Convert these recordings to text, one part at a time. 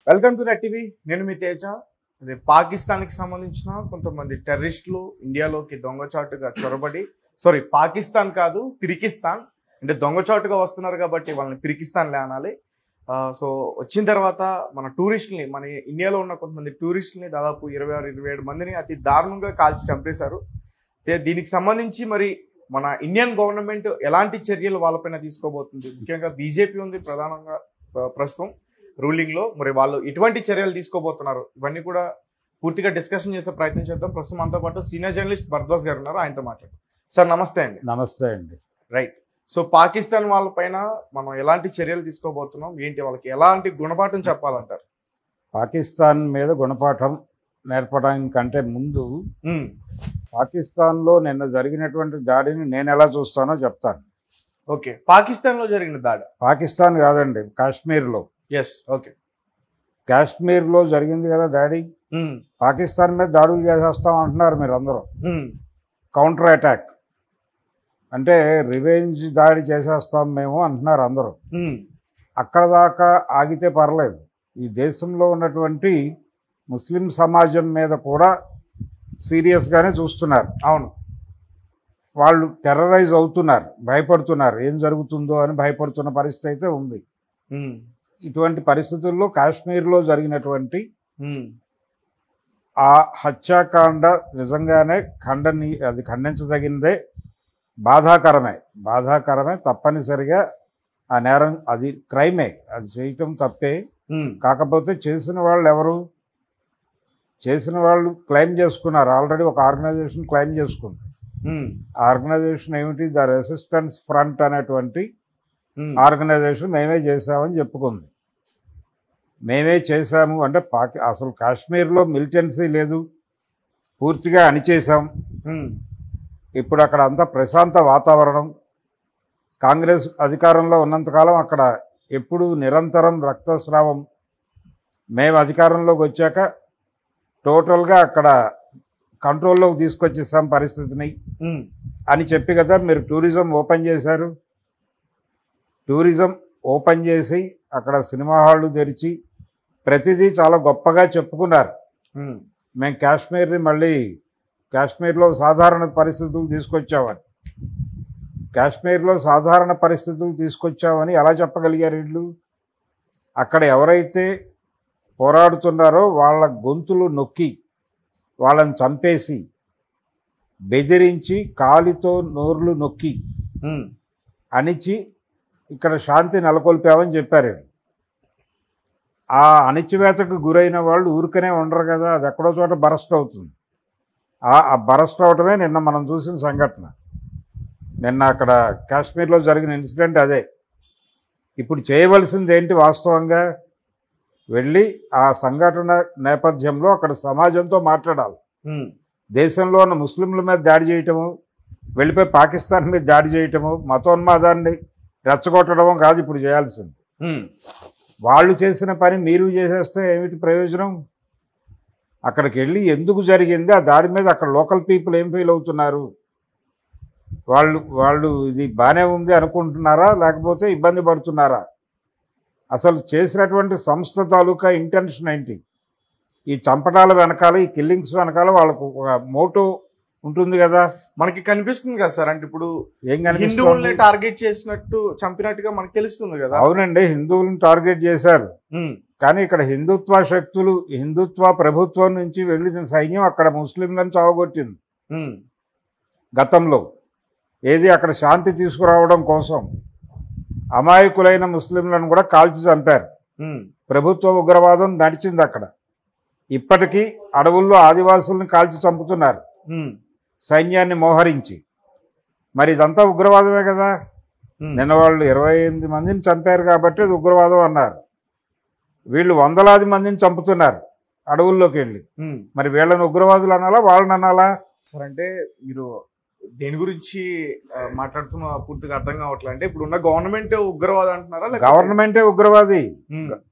Welcome to red TV. నేను మీ తేజ. అదే పాకిస్తాన్కి సంబంధించిన కొంతమంది టెర్రరిస్టులు ఇండియాలోకి దొంగచాటుగా చొరబడి, పాకిస్తాన్ కాదు పిరికిస్తాన్, అంటే దొంగచాటుగా వస్తున్నారు కాబట్టి వాళ్ళని పిరికిస్తాన్లే అనాలి. సో వచ్చిన తర్వాత మన టూరిస్టుల్ని, మన ఇండియాలో ఉన్న కొంతమంది టూరిస్టుల్ని దాదాపు 26-27 మందిని అతి దారుణంగా కాల్చి చంపేశారు. దీనికి సంబంధించి మరి మన ఇండియన్ గవర్నమెంట్ ఎలాంటి చర్యలు వాళ్ళపైన తీసుకోబోతుంది? ముఖ్యంగా బీజేపీ ఉంది ప్రధానంగా ప్రస్తుతం రూలింగ్ లో. మరి వాళ్ళు ఎటువంటి చర్యలు తీసుకోబోతున్నారు, ఇవన్నీ కూడా పూర్తిగా డిస్కషన్ చేసే ప్రయత్నం చేద్దాం. ప్రస్తుతం మనతో పాటు సీనియర్ జర్నలిస్ట్ భరద్వాజ్ గారు ఉన్నారు, ఆయనతో మాట్లాడు. సార్ నమస్తే అండి. నమస్తే అండి. రైట్. సో పాకిస్తాన్ వాళ్ళపైన మనం ఎలాంటి చర్యలు తీసుకోబోతున్నాం, ఏంటి, వాళ్ళకి ఎలాంటి గుణపాఠం చెప్పాలంటారు? పాకిస్తాన్ మీద గుణపాఠం నేర్పడానికంటే ముందు పాకిస్తాన్లో నిన్న జరిగినటువంటి దాడిని నేను ఎలా చూస్తానో చెప్తాను. ఓకే, పాకిస్తాన్ లో జరిగిన దాడి? పాకిస్తాన్ కాదండి, కాశ్మీర్లో. Yes, okay. కాశ్మీర్లో జరిగింది కదా దాడి. పాకిస్తాన్ మీద దాడులు చేసేస్తాం అంటున్నారు మీరు అందరూ. కౌంటర్ అటాక్ అంటే రివెంజ్ దాడి చేసేస్తాం మేము అంటున్నారు అందరూ. అక్కడ దాకా ఆగితే పర్లేదు. ఈ దేశంలో ఉన్నటువంటి ముస్లిం సమాజం మీద కూడా సీరియస్గానే చూస్తున్నారు. అవును, వాళ్ళు టెర్రరైజ్ అవుతున్నారు, భయపడుతున్నారు, ఏం జరుగుతుందో అని భయపడుతున్న పరిస్థితి అయితే ఉంది. ఇటువంటి పరిస్థితుల్లో కాశ్మీర్లో జరిగినటువంటి ఆ హత్యాకాండ నిజంగానే అది ఖండించదగిందే, బాధాకరమే. తప్పనిసరిగా ఆ నేరం, అది క్రైమే, అది చేయటం తప్పే. కాకపోతే చేసిన వాళ్ళు ఎవరు? చేసిన వాళ్ళు క్లెయిమ్ చేసుకున్నారు, ఆల్రెడీ ఒక ఆర్గనైజేషన్ క్లెయిమ్ చేసుకుంది. ఆర్గనైజేషన్ ఏమిటి? ద రెసిస్టెన్స్ ఫ్రంట్ అనేటువంటి ఆర్గనైజేషన్ మేమే చేసామని చెప్పుకుంది. మేమే చేశాము అంటే అసలు కాశ్మీర్లో మిలిటెన్సీ లేదు, పూర్తిగా అణిచేశాం. ఇప్పుడు అక్కడ అంతా ప్రశాంత వాతావరణం. కాంగ్రెస్ అధికారంలో ఉన్నంతకాలం అక్కడ ఎప్పుడు నిరంతరం రక్తస్రావం. మేము అధికారంలోకి వచ్చాక టోటల్గా అక్కడ కంట్రోల్లోకి తీసుకొచ్చేసాం పరిస్థితిని అని చెప్పి కదా మీరు టూరిజం ఓపెన్ చేశారు. టూరిజం ఓపెన్ చేసి అక్కడ సినిమా హాళ్ళు తెరిచి ప్రతిదీ చాలా గొప్పగా చెప్పుకున్నారు. మేము కాశ్మీర్లో సాధారణ పరిస్థితులు తీసుకొచ్చామని. కాశ్మీర్లో సాధారణ పరిస్థితులు తీసుకొచ్చామని ఎలా చెప్పగలిగారు వీళ్ళు? అక్కడ ఎవరైతే పోరాడుతున్నారో వాళ్ళ గొంతులు నొక్కి, వాళ్ళని చంపేసి, బెదిరించి, కాలితో నోర్లు నొక్కి అణిచి ఇక్కడ శాంతి నెలకొల్పామని చెప్పారు. ఆ అణిచివేతకు గురైన వాళ్ళు ఊరికనే ఉండరు కదా, అది ఎక్కడో చోట బరస్ట్ అవుతుంది. ఆ బరస్ట్ అవటమే నిన్న మనం చూసిన సంఘటన. నిన్న అక్కడ కాశ్మీర్లో జరిగిన ఇన్సిడెంట్ అదే. ఇప్పుడు చేయవలసింది ఏంటి? వాస్తవంగా వెళ్ళి ఆ సంఘటన నేపథ్యంలో అక్కడ సమాజంతో మాట్లాడాలి. దేశంలో ఉన్న ముస్లింల మీద దాడి చేయటము, వెళ్ళిపోయి పాకిస్తాన్ మీద దాడి చేయటము, మతోన్మాదాన్ని రెచ్చగొట్టడము కాదు ఇప్పుడు చేయాల్సింది. వాళ్ళు చేసిన పని మీరు చేసేస్తే ఏమిటి ప్రయోజనం? అక్కడికి వెళ్ళి ఎందుకు జరిగింది ఆ దాడి మీద అక్కడ లోకల్ పీపుల్ ఏం ఫీల్ అవుతున్నారు? వాళ్ళు ఇది బాగానే ఉంది అనుకుంటున్నారా, లేకపోతే ఇబ్బంది పడుతున్నారా? అసలు చేసినటువంటి సంస్థ తాలూకా ఇంటెన్షన్ ఏంటి? ఈ చంపటాల వెనకాల, ఈ కిల్లింగ్స్ వెనకాల వాళ్ళకు ఒక మోటో ఉంటుంది కదా, మనకి కనిపిస్తుంది కదా సార్. అంటే ఇప్పుడు హిందువుల్ని టార్గెట్ చేసినట్టు, చంపినట్టుగా మనకు తెలుస్తుంది కదా. అవునండి, హిందువులను టార్గెట్ చేశారు. కానీ ఇక్కడ హిందుత్వ శక్తులు, హిందుత్వ ప్రభుత్వం నుంచి వెళ్ళిన సైన్యం అక్కడ ముస్లింలను చావగొట్టింది గతంలో. ఏది అక్కడ శాంతి తీసుకురావడం కోసం అమాయకులైన ముస్లింలను కూడా కాల్చి చంపారు. ప్రభుత్వ ఉగ్రవాదం నడిచింది అక్కడ. ఇప్పటికీ అడవుల్లో ఆదివాసుల్ని కాల్చి చంపుతున్నారు సైన్యాన్ని మోహరించి. మరి ఇదంతా ఉగ్రవాదమే కదా. నిన్న వాళ్ళు 28 మందిని చంపారు కాబట్టి అది ఉగ్రవాదం అన్నారు. వీళ్ళు వందలాది మందిని చంపుతున్నారు అడవుల్లోకి వెళ్ళి. మరి వీళ్ళని ఉగ్రవాదులు అనాలా, వాళ్ళని అనాలా? అంటే మీరు దేని గురించి మాట్లాడుతున్నా పూర్తిగా అర్థం కావట్లేదు. అంటే ఇప్పుడు ఉన్న గవర్నమెంట్ ఉగ్రవాది అంటున్నారా? గవర్నమెంటే ఉగ్రవాది.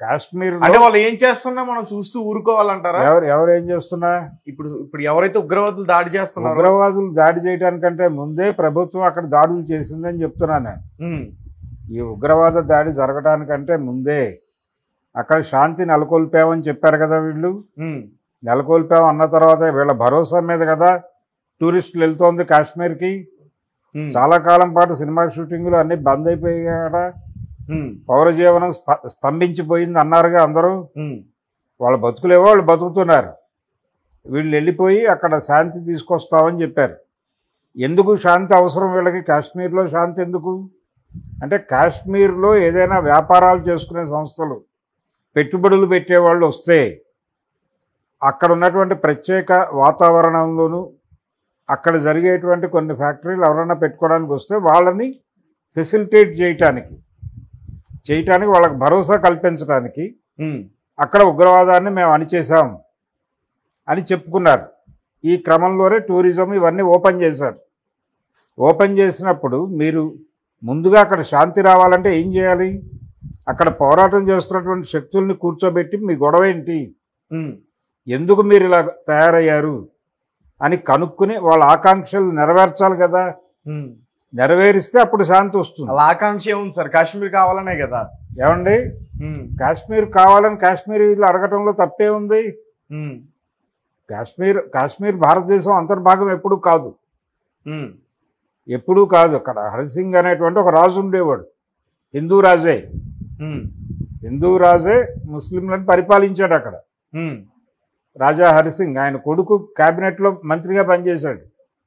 కాశ్మీర్ అంటే వాళ్ళు ఏం చేస్తున్నా మనం చూస్తూ ఊరుకోవాలంటారా? ఎవరు ఏం చేస్తున్నా? ఇప్పుడు ఎవరైతే ఉగ్రవాదులు దాడి చేస్తున్నారు, ఉగ్రవాదులు దాడి చేయడానికంటే ముందే ప్రభుత్వం అక్కడ దాడులు చేసిందని చెప్తున్నాను. ఈ ఉగ్రవాద దాడి జరగడానికంటే ముందే అక్కడ శాంతి నెలకొల్పామని చెప్పారు కదా వీళ్ళు. ఉమ్, నెలకొల్పాము అన్న తర్వాత వీళ్ళ భరోసా మీద కదా టూరిస్టులు వెళ్తోంది కాశ్మీర్కి. ఉమ్, చాలా కాలం పాటు సినిమా షూటింగ్లు అన్నీ బంద్ అయిపోయాయి కదా, ఉమ్, పౌర జీవనం స్తంభించిపోయింది అన్నారుగా అందరూ. ఉమ్, వాళ్ళ బతుకులేవో వాళ్ళు బతుకుతున్నారు. వీళ్ళు వెళ్ళిపోయి అక్కడ శాంతి తీసుకొస్తామని చెప్పారు. ఎందుకు శాంతి అవసరం వీళ్ళకి? కాశ్మీర్లో శాంతి ఎందుకు అంటే, కాశ్మీర్లో ఏదైనా వ్యాపారాలు చేసుకునే సంస్థలు, పెట్టుబడులు పెట్టేవాళ్ళు వస్తే అక్కడ ఉన్నటువంటి ప్రత్యేక వాతావరణంలోనూ అక్కడ జరిగేటువంటి కొన్ని ఫ్యాక్టరీలు ఎవరైనా పెట్టుకోవడానికి వస్తే వాళ్ళని ఫెసిలిటేట్ చేయటానికి వాళ్ళకి భరోసా కల్పించడానికి ఉమ్, అక్కడ ఉగ్రవాదాన్ని మేము అణిచేశాం అని చెప్పుకున్నారు. ఈ క్రమంలోనే టూరిజం ఇవన్నీ ఓపెన్ చేశారు. ఓపెన్ చేసినప్పుడు మీరు ముందుగా అక్కడ శాంతి రావాలంటే ఏం చేయాలి? అక్కడ పోరాటం చేస్తున్నటువంటి శక్తుల్ని కూర్చోబెట్టి మీ గొడవ ఏంటి, ఉమ్, ఎందుకు మీరు ఇలా తయారయ్యారు అని కనుక్కుని వాళ్ళ ఆకాంక్షలు నెరవేర్చాలి కదా. ఉమ్. నెరవేరిస్తే అప్పుడు శాంతి వస్తుంది. అలా ఆకాంక్ష ఏముంది సార్? కాశ్మీర్ కావాలనే కదా. ఏమండి, ఉమ్, కాశ్మీర్ కావాలని కాశ్మీరీలు అడగటంలో తప్పే ఉంది. ఉమ్, కాశ్మీర్ భారతదేశం అంతర్భాగం ఎప్పుడూ కాదు. ఉమ్, ఎప్పుడూ కాదు. అక్కడ హరిసింగ్ అనేటువంటి ఒక రాజు ఉండేవాడు, హిందూ రాజే. ఉమ్, హిందూ రాజే ముస్లింలను పరిపాలించాడు అక్కడ. ఉమ్, రాజా హరిసింగ్, ఆయన కొడుకు క్యాబినెట్లో మంత్రిగా పనిచేశాడు.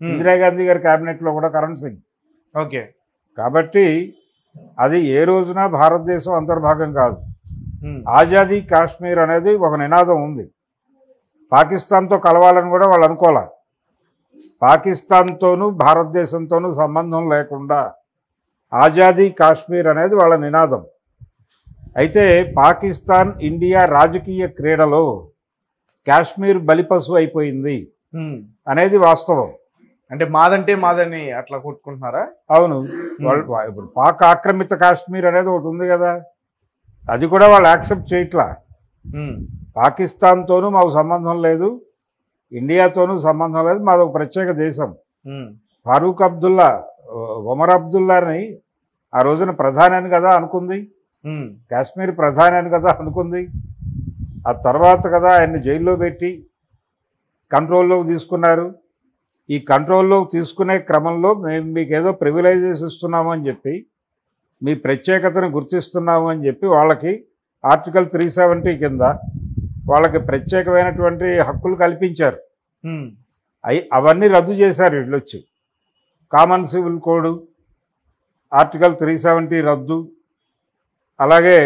ఉమ్. ఇందిరాగాంధీ గారి క్యాబినెట్లో కూడా కరణ్ సింగ్. ఓకే. కాబట్టి అది ఏ రోజున భారతదేశం అంతర్భాగం కాదు. ఉమ్, ఆజాదీ కాశ్మీర్ అనేది ఒక నినాదం ఉంది. పాకిస్తాన్తో కలవాలని కూడా వాళ్ళు అనుకోలే. పాకిస్తాన్తోనూ భారతదేశంతోనూ సంబంధం లేకుండా ఆజాదీ కాశ్మీర్ అనేది వాళ్ళ నినాదం. అయితే పాకిస్తాన్ ఇండియా రాజకీయ క్రీడలో కాశ్మీర్ బలిపశు అయిపోయింది ఉమ్. అనేది వాస్తవం. అంటే మాదంటే మాదని అట్లా కొట్టుకుంటున్నారా? అవును. వాళ్ళు ఇప్పుడు పాక్ ఆక్రమిత కాశ్మీర్ అనేది ఒకటి ఉంది కదా, అది కూడా వాళ్ళు యాక్సెప్ట్ చేయట్లా. ఉమ్, పాకిస్తాన్తోనూ మాకు సంబంధం లేదు, ఇండియాతోనూ సంబంధం లేదు, మాది ఒక ప్రత్యేక దేశం. ఉమ్, ఫారూక్ అబ్దుల్లా, ఒమర్ అబ్దుల్లాని ఆ రోజున ప్రధాని అని కదా అనుకుంది, ఉమ్, కాశ్మీర్ ప్రధాని అని కదా అనుకుంది. ఆ తర్వాత కదా ఆయన్ని జైల్లో పెట్టి కంట్రోల్లోకి తీసుకున్నారు. ఈ కంట్రోల్లోకి తీసుకునే క్రమంలో మేము మీకు ఏదో ప్రివిలైజెస్ ఇస్తున్నాము అని చెప్పి, మీ ప్రత్యేకతను గుర్తిస్తున్నాము అని చెప్పి వాళ్ళకి ఆర్టికల్ 370 కింద వాళ్ళకి ప్రత్యేకమైనటువంటి హక్కులు కల్పించారు. ఉమ్, అవన్నీ రద్దు చేశారు వీళ్ళు వచ్చి. కామన్ సివిల్ కోడ్ ఆర్టికల్ 370 రద్దు. అలాగే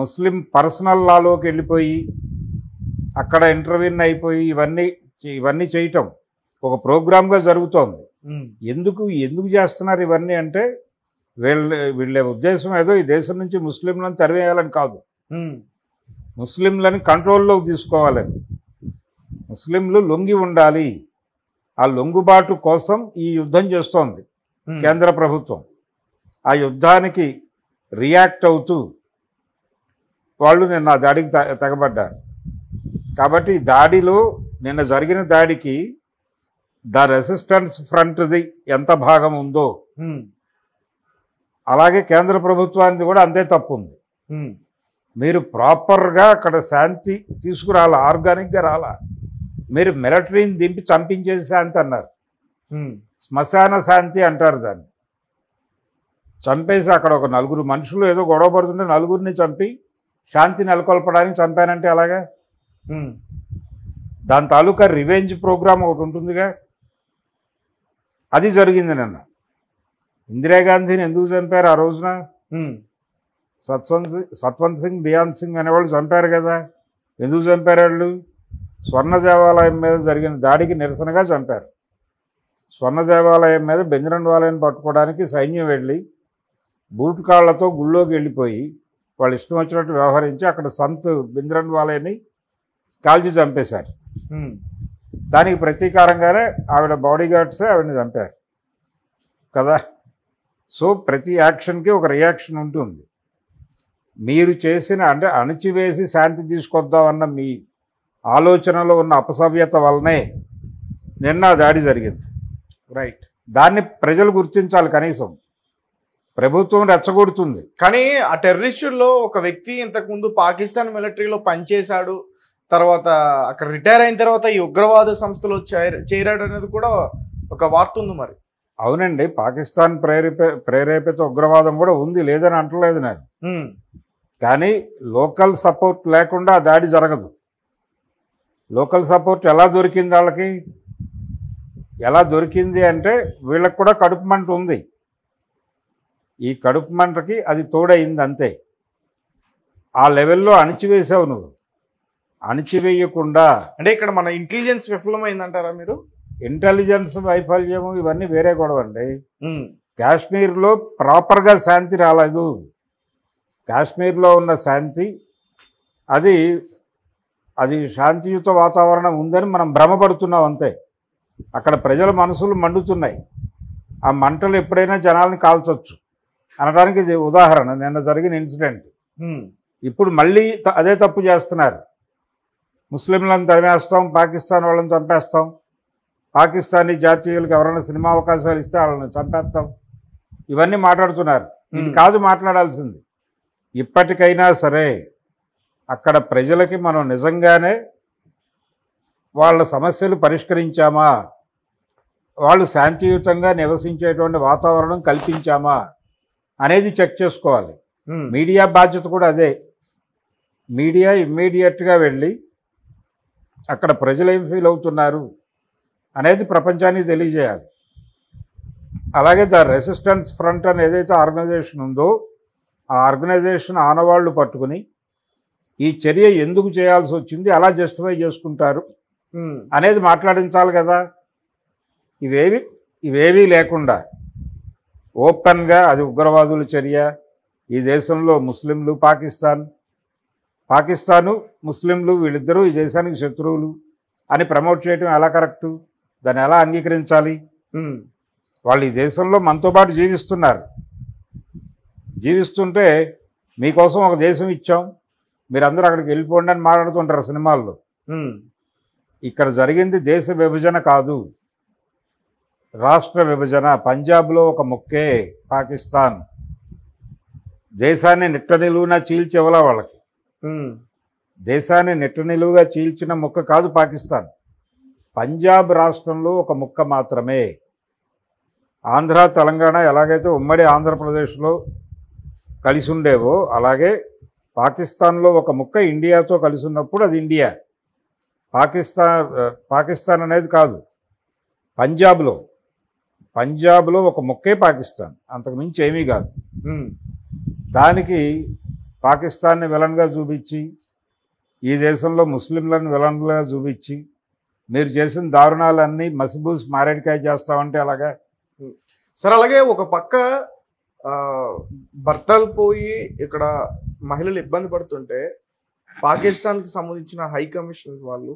ముస్లిం పర్సనల్ లాలోకి వెళ్ళిపోయి అక్కడ ఇంటర్వ్యూన్ అయిపోయి ఇవన్నీ చేయటం ఒక ప్రోగ్రామ్గా జరుగుతోంది. ఉమ్, ఎందుకు చేస్తున్నారు ఇవన్నీ అంటే, వీళ్ళ ఉద్దేశం ఏదో ఈ దేశం నుంచి ముస్లింలను తరివేయాలని కాదు, ఉమ్, ముస్లింలను కంట్రోల్లోకి తీసుకోవాలని. ముస్లింలు లొంగి ఉండాలి. ఆ లొంగుబాటు కోసం ఈ యుద్ధం చేస్తోంది కేంద్ర ప్రభుత్వం. ఆ యుద్ధానికి రియాక్ట్ అవుతూ వాళ్ళు నిన్న ఆ దాడికి తెగబడ్డారు. కాబట్టి ఈ దాడిలో నిన్న జరిగిన దాడికి ద రెసిస్టెన్స్ ఫ్రంట్ది ఎంత భాగం ఉందో ఉమ్, అలాగే కేంద్ర ప్రభుత్వానికి కూడా అంతే తప్పు ఉంది. ఉమ్, మీరు ప్రాపర్గా అక్కడ శాంతి తీసుకురాలా, ఆర్గానిక్గా రాలా. మీరు మిలిటరీని దింపి చంపించేసి శాంతి అన్నారు. ఉమ్, శ్మశాన శాంతి అంటారు దాన్ని. చంపేసి అక్కడ ఒక 4 మనుషులు ఏదో గొడవ పడుతుంటే 4గురిని చంపి శాంతి నెలకొల్పడానికి చంపానంటే అలాగా. ఉమ్, దాని తాలూకా రివెంజ్ ప్రోగ్రామ్ ఒకటి ఉంటుందిగా, అది జరిగింది నిన్న. ఇందిరాగాంధీని ఎందుకు చంపారు ఆ రోజున? ఉమ్, సత్వంత్ సింగ్, బియాన్ సింగ్ అనేవాళ్ళు చంపారు కదా. ఎందుకు చంపారు వాళ్ళు? స్వర్ణ దేవాలయం మీద జరిగిన దాడికి నిరసనగా చంపారు. స్వర్ణ దేవాలయం మీద బెంజరంవాలాని పట్టుకోవడానికి సైన్యం వెళ్ళి బూట్ కాళ్లతో గుళ్ళోకి వెళ్ళిపోయి వాళ్ళు ఇష్టం వచ్చినట్టు వ్యవహరించి అక్కడ సంత్ బెంజరంవాలాని కాల్చి చంపేశారు. ఉమ్, దానికి ప్రతీకారంగానే ఆవిడ బాడీ గార్డ్సే ఆవిడని చంపారు కదా. సో ప్రతి యాక్షన్కి ఒక రియాక్షన్ ఉంటుంది. మీరు చేసిన అంటే అణచివేసి శాంతి తీసుకొద్దామన్న మీ ఆలోచనలో ఉన్న అపసవ్యత వల్లనే నిన్న దాడి జరిగింది. రైట్. దాన్ని ప్రజలు గుర్తించాలి కనీసం. ప్రభుత్వం రెచ్చగొడుతుంది. కానీ ఆ టెర్రరిస్టుల్లో ఒక వ్యక్తి ఇంతకుముందు పాకిస్తాన్ మిలిటరీలో పనిచేశాడు, తర్వాత అక్కడ రిటైర్ అయిన తర్వాత ఈ ఉగ్రవాద సంస్థలో చేరాడు అనేది కూడా ఒక వార్త ఉంది మరి. అవునండి, పాకిస్తాన్ ప్రేరేపిత ఉగ్రవాదం కూడా ఉంది, లేదని అంటలేదు నేను. కానీ లోకల్ సపోర్ట్ లేకుండా ఆ దాడి జరగదు. లోకల్ సపోర్ట్ ఎలా దొరికింది వాళ్ళకి? ఎలా దొరికింది అంటే వీళ్ళకి కూడా కడుపు మంట ఉంది. ఈ కడుపు మంటకి అది తోడైంది అంతే. ఆ లెవెల్లో అణిచివేసావు నువ్వు. అణిచివేయకుండా అంటే ఇక్కడ మన ఇంటెలిజెన్స్ విఫలమైందంటారా మీరు? ఇంటెలిజెన్స్ వైఫల్యము ఇవన్నీ వేరే గొడవ అండి. కాశ్మీర్లో ప్రాపర్గా శాంతి రాలేదు. కాశ్మీర్లో ఉన్న శాంతి అది శాంతియుత వాతావరణం ఉందని మనం భ్రమపడుతున్నాం అంతే. అక్కడ ప్రజల మనసులు మండుతున్నాయి. ఆ మంటలు ఎప్పుడైనా జనాల్ని కాల్చొచ్చు అనడానికి ఇది ఉదాహరణ. నిన్న జరిగిన ఇన్సిడెంట్. ఇప్పుడు మళ్ళీ అదే తప్పు చేస్తున్నారు. ముస్లింలను తరిమేస్తాం, పాకిస్తాన్ వాళ్ళని చంపేస్తాం, పాకిస్తానీ జాతీయులకు ఎవరైనా సినిమా అవకాశాలు ఇస్తే వాళ్ళని చంపేస్తాం, ఇవన్నీ మాట్లాడుతున్నారు. ఇది కాదు మాట్లాడాల్సింది. ఇప్పటికైనా సరే అక్కడ ప్రజలకి మనం నిజంగానే వాళ్ళ సమస్యలు పరిష్కరించామా, వాళ్ళు శాంతియుతంగా నివసించేటువంటి వాతావరణం కల్పించామా అనేది చెక్ చేసుకోవాలి. మీడియా బాధ్యత కూడా అదే. మీడియా ఇమ్మీడియట్గా వెళ్ళి అక్కడ ప్రజలు ఏం ఫీల్ అవుతున్నారు అనేది ప్రపంచానికి తెలియజేయాలి. అలాగే ద రెసిస్టెన్స్ ఫ్రంట్ అని ఏదైతే ఆర్గనైజేషన్ ఉందో ఆ ఆర్గనైజేషన్ ఆనవాళ్లు పట్టుకుని ఈ చర్య ఎందుకు చేయాల్సి వచ్చింది, అలా జస్టిఫై చేసుకుంటారు అనేది మాట్లాడించాలి కదా. ఇవేవీ లేకుండా ఓపెన్గా అది ఉగ్రవాదుల చర్య, ఈ దేశంలో ముస్లింలు, పాకిస్తాను ముస్లింలు వీళ్ళిద్దరూ ఈ దేశానికి శత్రువులు అని ప్రమోట్ చేయడం ఎలా కరెక్టు? దాన్ని ఎలా అంగీకరించాలి? వాళ్ళు ఈ దేశంలో మనతో పాటు జీవిస్తుంటే మీకోసం ఒక దేశం ఇచ్చాం, మీరందరూ అక్కడికి వెళ్ళిపోండి అని మాట్లాడుతుంటారు సినిమాల్లో. ఇక్కడ జరిగింది దేశ విభజన కాదు, రాష్ట్ర విభజన. పంజాబ్లో ఒక ముక్కే పాకిస్తాన్. దేశాన్ని నిట్టనిలువునా చీల్చేవలా వాళ్ళకి. దేశాన్ని నిట్టనిలువుగా చీల్చిన ముక్క కాదు పాకిస్తాన్. పంజాబ్ రాష్ట్రంలో ఒక ముక్క మాత్రమే. ఆంధ్ర, తెలంగాణ ఎలాగైతే ఉమ్మడి ఆంధ్రప్రదేశ్లో కలిసి ఉండేవో అలాగే పాకిస్తాన్లో ఒక ముక్క ఇండియాతో కలిసి ఉన్నప్పుడు అది ఇండియా. పాకిస్తాన్ అనేది కాదు. పంజాబ్లో ఒక ముక్కే పాకిస్తాన్, అంతకు మించి ఏమీ కాదు. దానికి పాకిస్తాన్ని విలన్గా చూపించి ఈ దేశంలో ముస్లింలను విలన్లుగా చూపించి మీరు చేసిన దారుణాలన్నీ మసిబూసి మారేడికాయ చేస్తామంటే అలాగా. సరే, అలాగే ఒక పక్క భర్తలు పోయి ఇక్కడ మహిళలు ఇబ్బంది పడుతుంటే పాకిస్తాన్కి సంబంధించిన హై కమిషన్ వాళ్ళు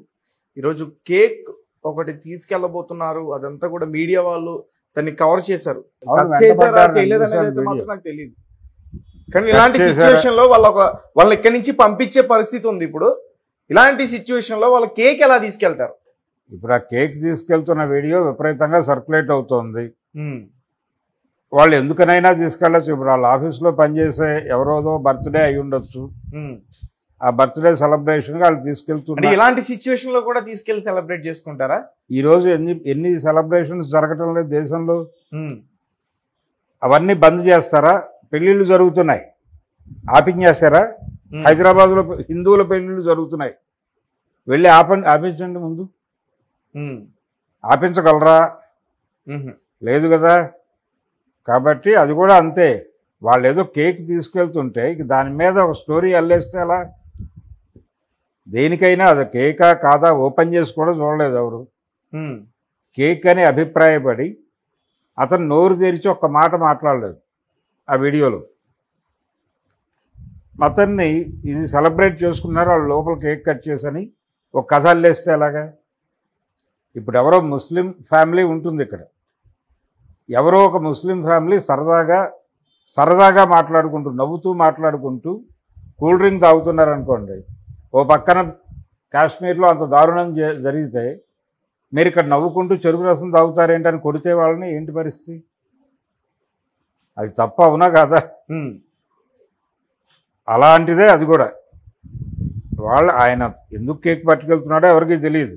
ఈరోజు కేక్ ఒకటి తీసుకెళ్ళబోతున్నారు. అదంతా కూడా మీడియా వాళ్ళు దాన్ని కవర్ చేశారు. చేయలేదనేది మాత్రం నాకు తెలియదు. కానీ ఇలాంటి సిచ్యువేషన్ లో వాళ్ళని ఇక్కడి నుంచి పంపించే పరిస్థితి ఉంది. ఇప్పుడు ఇలాంటి సిచ్యువేషన్ లో వాళ్ళ కేక్ ఎలా తీసుకెళ్తారు? ఇప్పుడు ఆ కేక్ తీసుకెళ్తున్న వీడియో విపరీతంగా సర్క్యులేట్ అవుతోంది. వాళ్ళు ఎందుకనైనా తీసుకెళ్ళచ్చు. ఇప్పుడు వాళ్ళ ఆఫీస్లో పనిచేసే ఎవరోదో బర్త్డే అయి ఉండొచ్చు, ఆ బర్త్డే సెలబ్రేషన్ వాళ్ళు తీసుకెళ్తున్నారు. ఇలాంటి సిచ్యువేషన్ లో కూడా తీసుకెళ్లి సెలబ్రేట్ చేసుకుంటారా? ఈ రోజు ఎన్ని సెలబ్రేషన్స్ జరగటం లేదు దేశంలో. అవన్నీ బంద్ చేస్తారా? పెళ్లిళ్ళు జరుగుతున్నాయి, ఆపించేస్తారా? హైదరాబాద్లో హిందువుల పెళ్లిళ్ళు జరుగుతున్నాయి, వెళ్ళి ఆపించండి ముందు. ఆపించగలరా? లేదు కదా. కాబట్టి అది కూడా అంతే. వాళ్ళు ఏదో కేక్ తీసుకెళ్తుంటే దాని మీద ఒక స్టోరీ అల్లేస్తే ఎలా? దేనికైనా అది కేకా కాదా ఓపెన్ చేసి కూడా చూడలేదు ఎవరు. కేక్ అని అభిప్రాయపడి అతను నోరు తెరిచి ఒక్క మాట మాట్లాడలేదు ఆ వీడియోలో. అతన్ని ఇది సెలబ్రేట్ చేసుకున్నారు, వాళ్ళు లోపల కేక్ కట్ చేసని ఒక కథ అల్లేస్తే ఎలాగా? ఇప్పుడు ఎవరో ముస్లిం ఫ్యామిలీ ఉంటుంది ఇక్కడ, ఎవరో ఒక ముస్లిం ఫ్యామిలీ సరదాగా మాట్లాడుకుంటూ నవ్వుతూ మాట్లాడుకుంటూ కూల్ డ్రింక్ తాగుతున్నారనుకోండి. ఓ పక్కన కాశ్మీర్లో అంత దారుణం జరిగితే మీరు ఇక్కడ నవ్వుకుంటూ చెరుకు రసం తాగుతారేంటని కొడితే వాళ్ళని ఏంటి పరిస్థితి? అది తప్ప అవునా కాదా? ఉమ్, అలాంటిదే అది కూడా. ఆయన ఎందుకు కేక్ పట్టుకెళ్తున్నాడో ఎవరికీ తెలియదు.